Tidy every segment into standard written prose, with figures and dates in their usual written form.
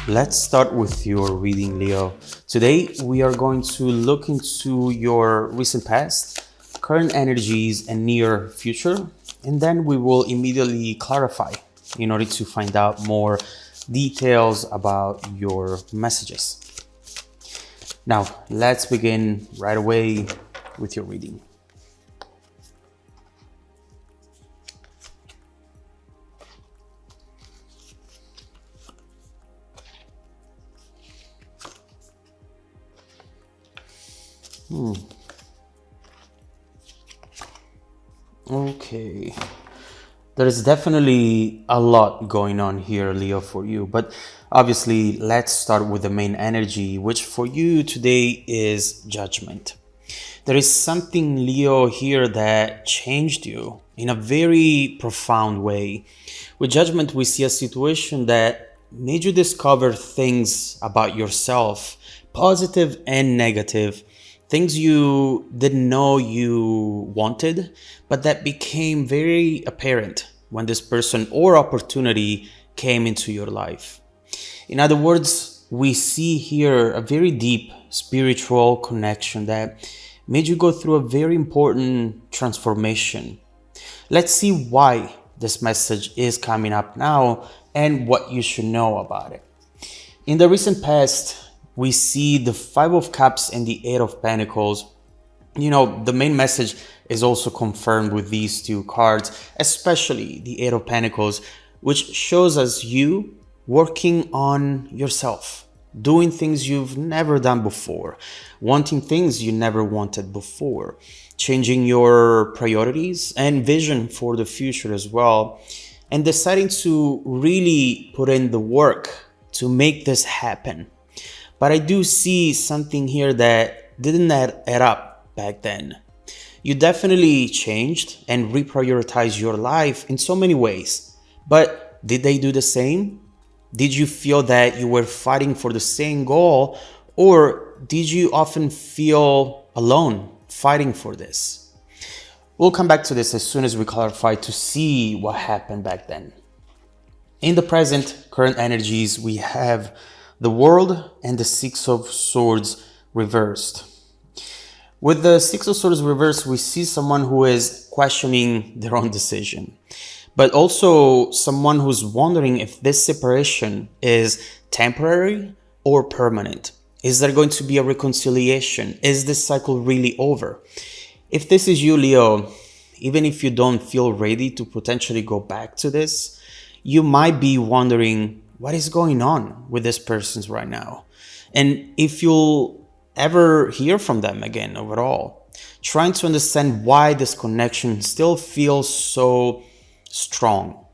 Let's start with your reading, Leo. Today, we are going to look into your recent past, current energies, and near future, and then we will immediately clarify in order to find out more details about your messages. Now, let's begin right away with your reading. Okay. There is definitely a lot going on here, Leo, for you. But obviously, let's start with the main energy, which for you today is judgment. There is something, Leo, here that changed you in a very profound way. With judgment, we see a situation that made you discover things about yourself, positive and negative, things you didn't know you wanted, but that became very apparent when this person or opportunity came into your life. In other words, we see here a very deep spiritual connection that made you go through a very important transformation. Let's see why this message is coming up now and what you should know about it. In the recent past, we see the Five of Cups and the Eight of Pentacles. You know, the main message is also confirmed with these two cards, especially the Eight of Pentacles, which shows us you working on yourself, doing things you've never done before, wanting things you never wanted before, changing your priorities and vision for the future as well, and deciding to really put in the work to make this happen. But I do see something here that didn't add up back then. You definitely changed and reprioritized your life in so many ways. But did they do the same? Did you feel that you were fighting for the same goal? Or did you often feel alone fighting for this? We'll come back to this as soon as we clarify to see what happened back then. In the present, current energies, we have the World and the Six of Swords reversed. With the Six of Swords reversed, we see someone who is questioning their own decision, but also someone who's wondering if this separation is temporary or permanent. Is there going to be a reconciliation? Is this cycle really over? If this is you, Leo, even if you don't feel ready to potentially go back to this, you might be wondering, what is going on with this person right now? And if you'll ever hear from them again overall, trying to understand why this connection still feels so strong.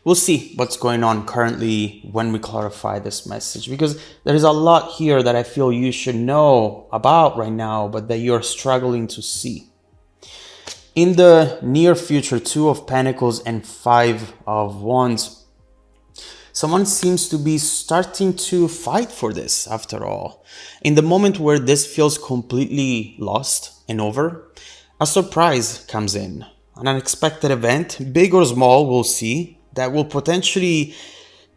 We'll see what's going on currently when we clarify this message, because there is a lot here that I feel you should know about right now, but that you're struggling to see. In the near future, Two of Pentacles and Five of Wands, someone seems to be starting to fight for this after all. In the moment where this feels completely lost and over, a surprise comes in. An unexpected event, big or small, we'll see, that will potentially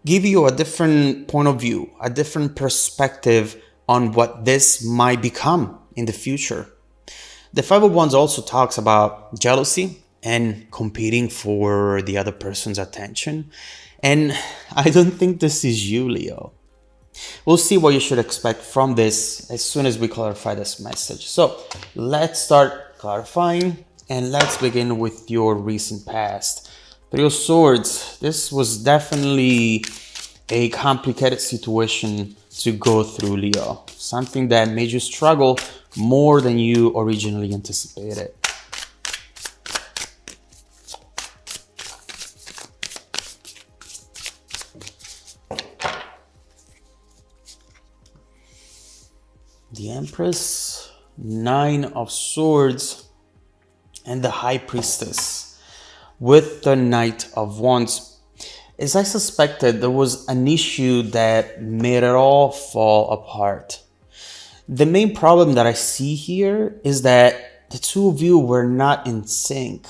give you a different point of view, a different perspective on what this might become in the future. The Five of Wands also talks about jealousy and competing for the other person's attention. And I don't think this is you, Leo. We'll see what you should expect from this as soon as we clarify this message. So let's start clarifying and let's begin with your recent past. Three of Swords. This was definitely a complicated situation to go through, Leo. Something that made you struggle more than you originally anticipated. The Empress, Nine of Swords, and the High Priestess with the Knight of Wands. As I suspected, there was an issue that made it all fall apart. The main problem that I see here is that the two of you were not in sync.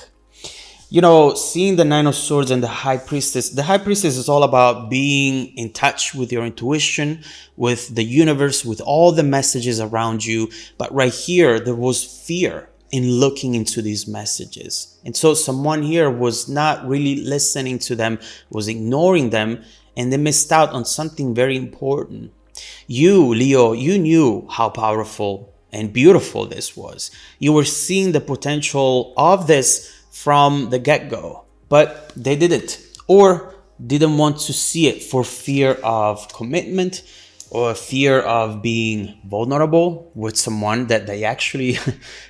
Seeing the Nine of Swords and the High Priestess is all about being in touch with your intuition, with the universe, with all the messages around you. But right here, there was fear in looking into these messages. And so someone here was not really listening to them, was ignoring them, and they missed out on something very important. You, Leo, you knew how powerful and beautiful this was. You were seeing the potential of this from the get-go, but they didn't, or didn't want to see it for fear of commitment or fear of being vulnerable with someone that they actually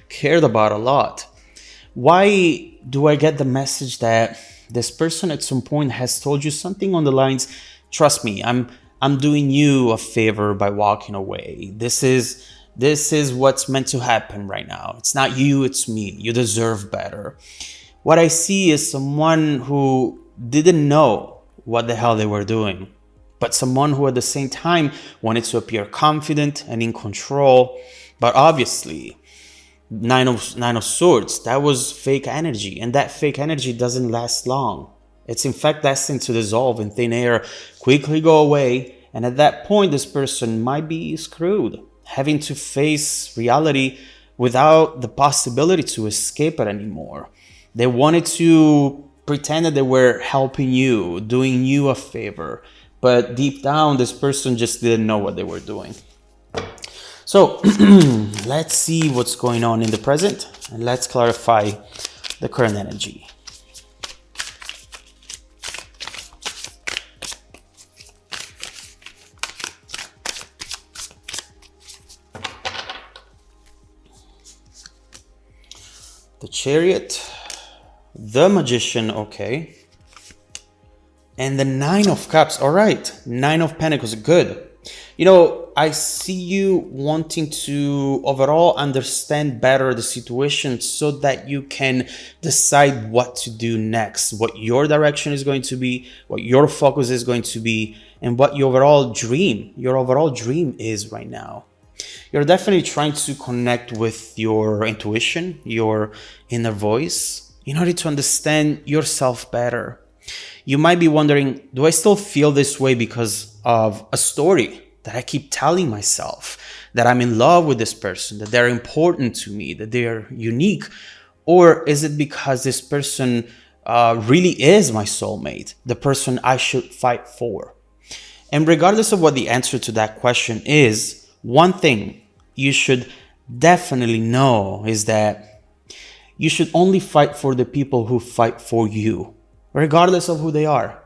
cared about a lot. Why do I get the message that this person at some point has told you something on the lines, trust me, I'm doing you a favor by walking away. This is what's meant to happen right now. It's not you, it's me. You deserve better. What I see is someone who didn't know what the hell they were doing, but someone who at the same time wanted to appear confident and in control. But obviously, Nine of Swords, that was fake energy, and that fake energy doesn't last long. It's in fact destined to dissolve in thin air, quickly go away, and at that point, this person might be screwed, having to face reality without the possibility to escape it anymore. They wanted to pretend that they were helping you, doing you a favor, but deep down, this person just didn't know what they were doing. So let's see what's going on in the present, and let's clarify the current energy. The Chariot, the Magician, okay, and the Nine of Cups. All right, Nine of Pentacles, good. I see you wanting to overall understand better the situation so that you can decide what to do next, what your direction is going to be, what your focus is going to be, and what your overall dream is right now. You're definitely trying to connect with your intuition, your inner voice, in order to understand yourself better. You might be wondering, do I still feel this way because of a story that I keep telling myself, that I'm in love with this person, that they're important to me, that they're unique? Or is it because this person really is my soulmate, the person I should fight for? And regardless of what the answer to that question is, one thing you should definitely know is that you should only fight for the people who fight for you, regardless of who they are.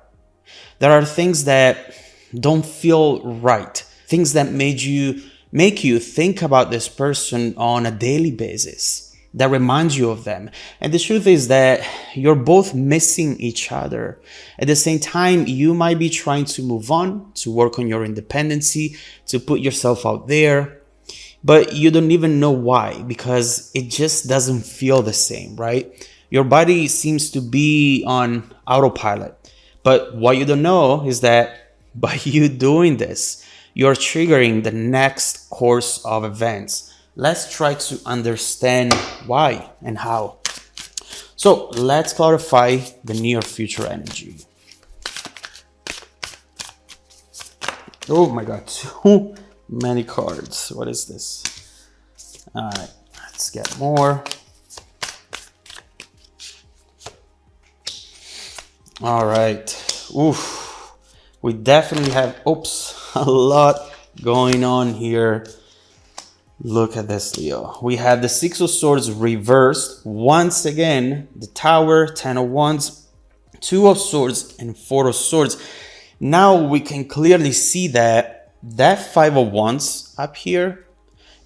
There are things that don't feel right, things that make you think about this person on a daily basis, that reminds you of them. And the truth is that you're both missing each other. At the same time, you might be trying to move on, to work on your independency, to put yourself out there, but you don't even know why, because it just doesn't feel the same, right? Your body seems to be on autopilot. But what you don't know is that by you doing this, you're triggering the next course of events. Let's try to understand why and how. So let's clarify the near future energy. Oh my God, too many cards. What is this? All right, let's get more. All right. Oof. We definitely have, a lot going on here. Look at this, Leo. We have the Six of Swords reversed. Once again, the Tower, Ten of Wands, Two of Swords, and Four of Swords. Now we can clearly see that Five of Wands up here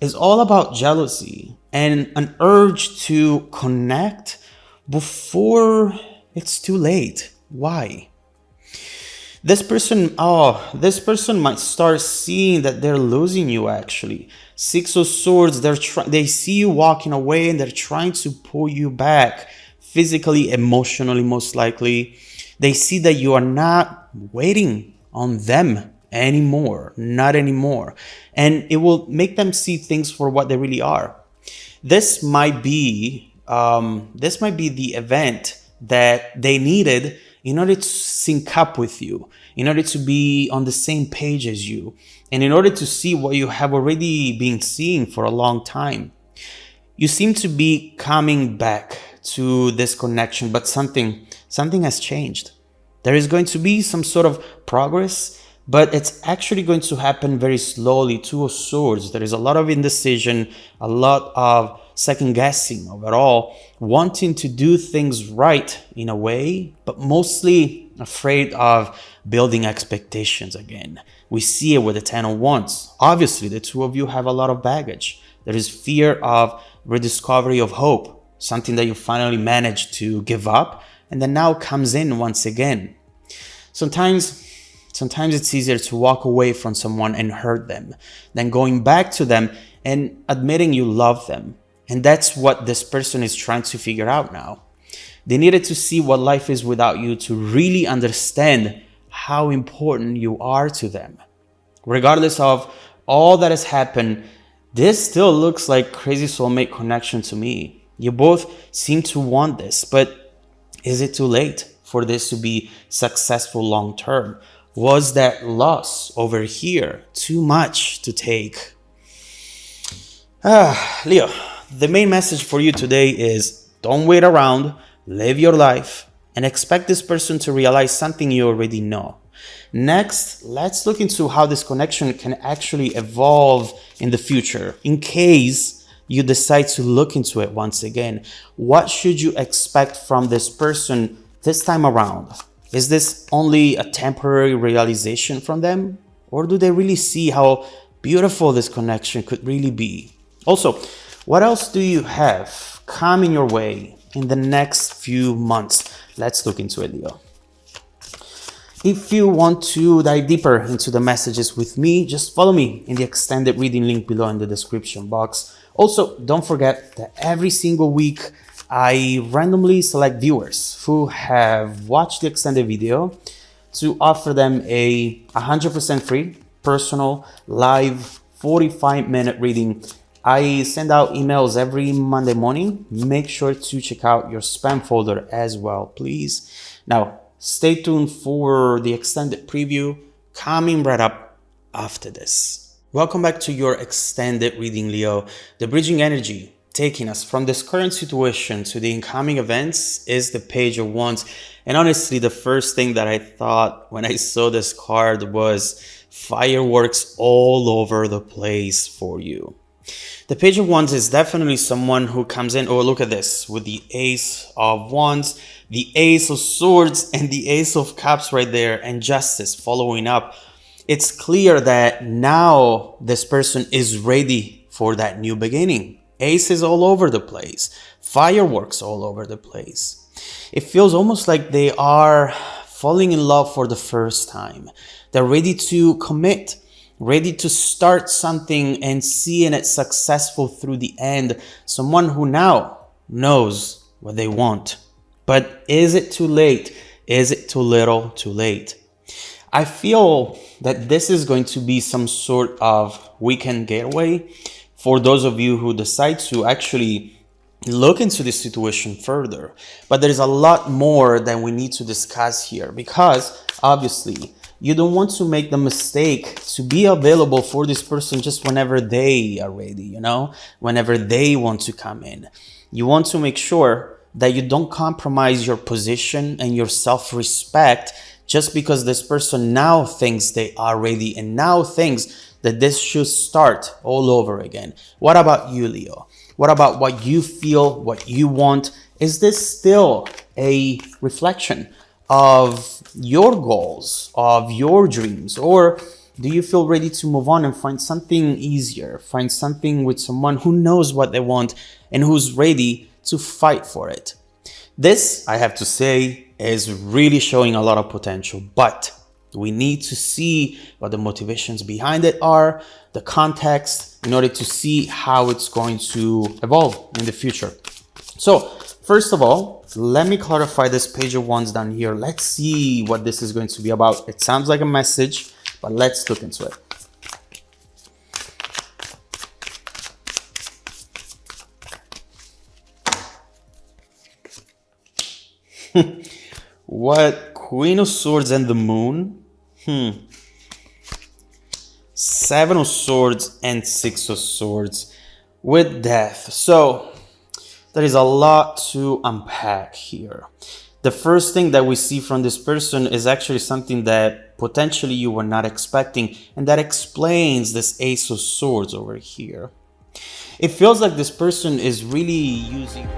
is all about jealousy and an urge to connect before it's too late. Why? This person might start seeing that they're losing you actually. Six of Swords, they see you walking away and they're trying to pull you back physically, emotionally, most likely. They see that you are not waiting on them anymore, not anymore. And it will make them see things for what they really are. This might be the event that they needed in order to sync up with you, in order to be on the same page as you, and in order to see what you have already been seeing for a long time. You seem to be coming back to this connection, but something has changed. There is going to be some sort of progress, but it's actually going to happen very slowly. Two of Swords. There is a lot of indecision, a lot of second guessing overall, wanting to do things right in a way, but mostly afraid of building expectations again. We see it with the Ten of Wands. Obviously, the two of you have a lot of baggage. There is fear of rediscovery of hope, something that you finally managed to give up and then now comes in once again. Sometimes it's easier to walk away from someone and hurt them than going back to them and admitting you love them. And that's what this person is trying to figure out now. They needed to see what life is without you to really understand how important you are to them. Regardless of all that has happened, this still looks like crazy soulmate connection to me. You both seem to want this, but is it too late for this to be successful long term? Was that loss over here too much to take? Leo, the main message for you today is don't wait around, live your life, and expect this person to realize something you already know. Next, let's look into how this connection can actually evolve in the future. In case you decide to look into it once again, what should you expect from this person this time around? Is this only a temporary realization from them? Or do they really see how beautiful this connection could really be? Also, what else do you have coming your way in the next few months? Let's look into it, Leo. If you want to dive deeper into the messages with me, just follow me in the extended reading link below in the description box. Also, don't forget that every single week, I randomly select viewers who have watched the extended video to offer them a 100% free, personal, live 45-minute reading. I send out emails every Monday morning. Make sure to check out your spam folder as well, please. Now, stay tuned for the extended preview coming right up after this. Welcome back to your extended reading, Leo. The bridging energy taking us from this current situation to the incoming events is the Page of Wands. And honestly, the first thing that I thought when I saw this card was fireworks all over the place for you. The Page of Wands is definitely someone who comes in, oh, look at this, with the Ace of Wands, the Ace of Swords, and the Ace of Cups right there, and Justice following up. It's clear that now this person is ready for that new beginning. Aces all over the place, fireworks all over the place. It feels almost like they are falling in love for the first time. They're ready to commit, ready to start something and seeing it successful through the end. Someone who now knows what they want. But is it too late? Is it too little too late? I feel that this is going to be some sort of weekend getaway for those of you who decide to actually look into this situation further. But there is a lot more that we need to discuss here, because obviously you don't want to make the mistake to be available for this person just whenever they are ready, whenever they want to come in. You want to make sure that you don't compromise your position and your self-respect just because this person now thinks they are ready and now thinks that this should start all over again. What about you, Leo? What about what you feel, what you want? Is this still a reflection of your goals, of your dreams? Or do you feel ready to move on and find something easier, find something with someone who knows what they want and who's ready to fight for it? This, I have to say, is really showing a lot of potential, but we need to see what the motivations behind it are, the context, in order to see how it's going to evolve in the future. So, first of all, let me clarify this Page of Wands down here. Let's see what this is going to be about. It sounds like a message, but let's look into it. What? Queen of Swords and the Moon? Seven of Swords and Six of Swords with Death. So there is a lot to unpack here. The first thing that we see from this person is actually something that potentially you were not expecting, and that explains this Ace of Swords over here. It feels like this person is really using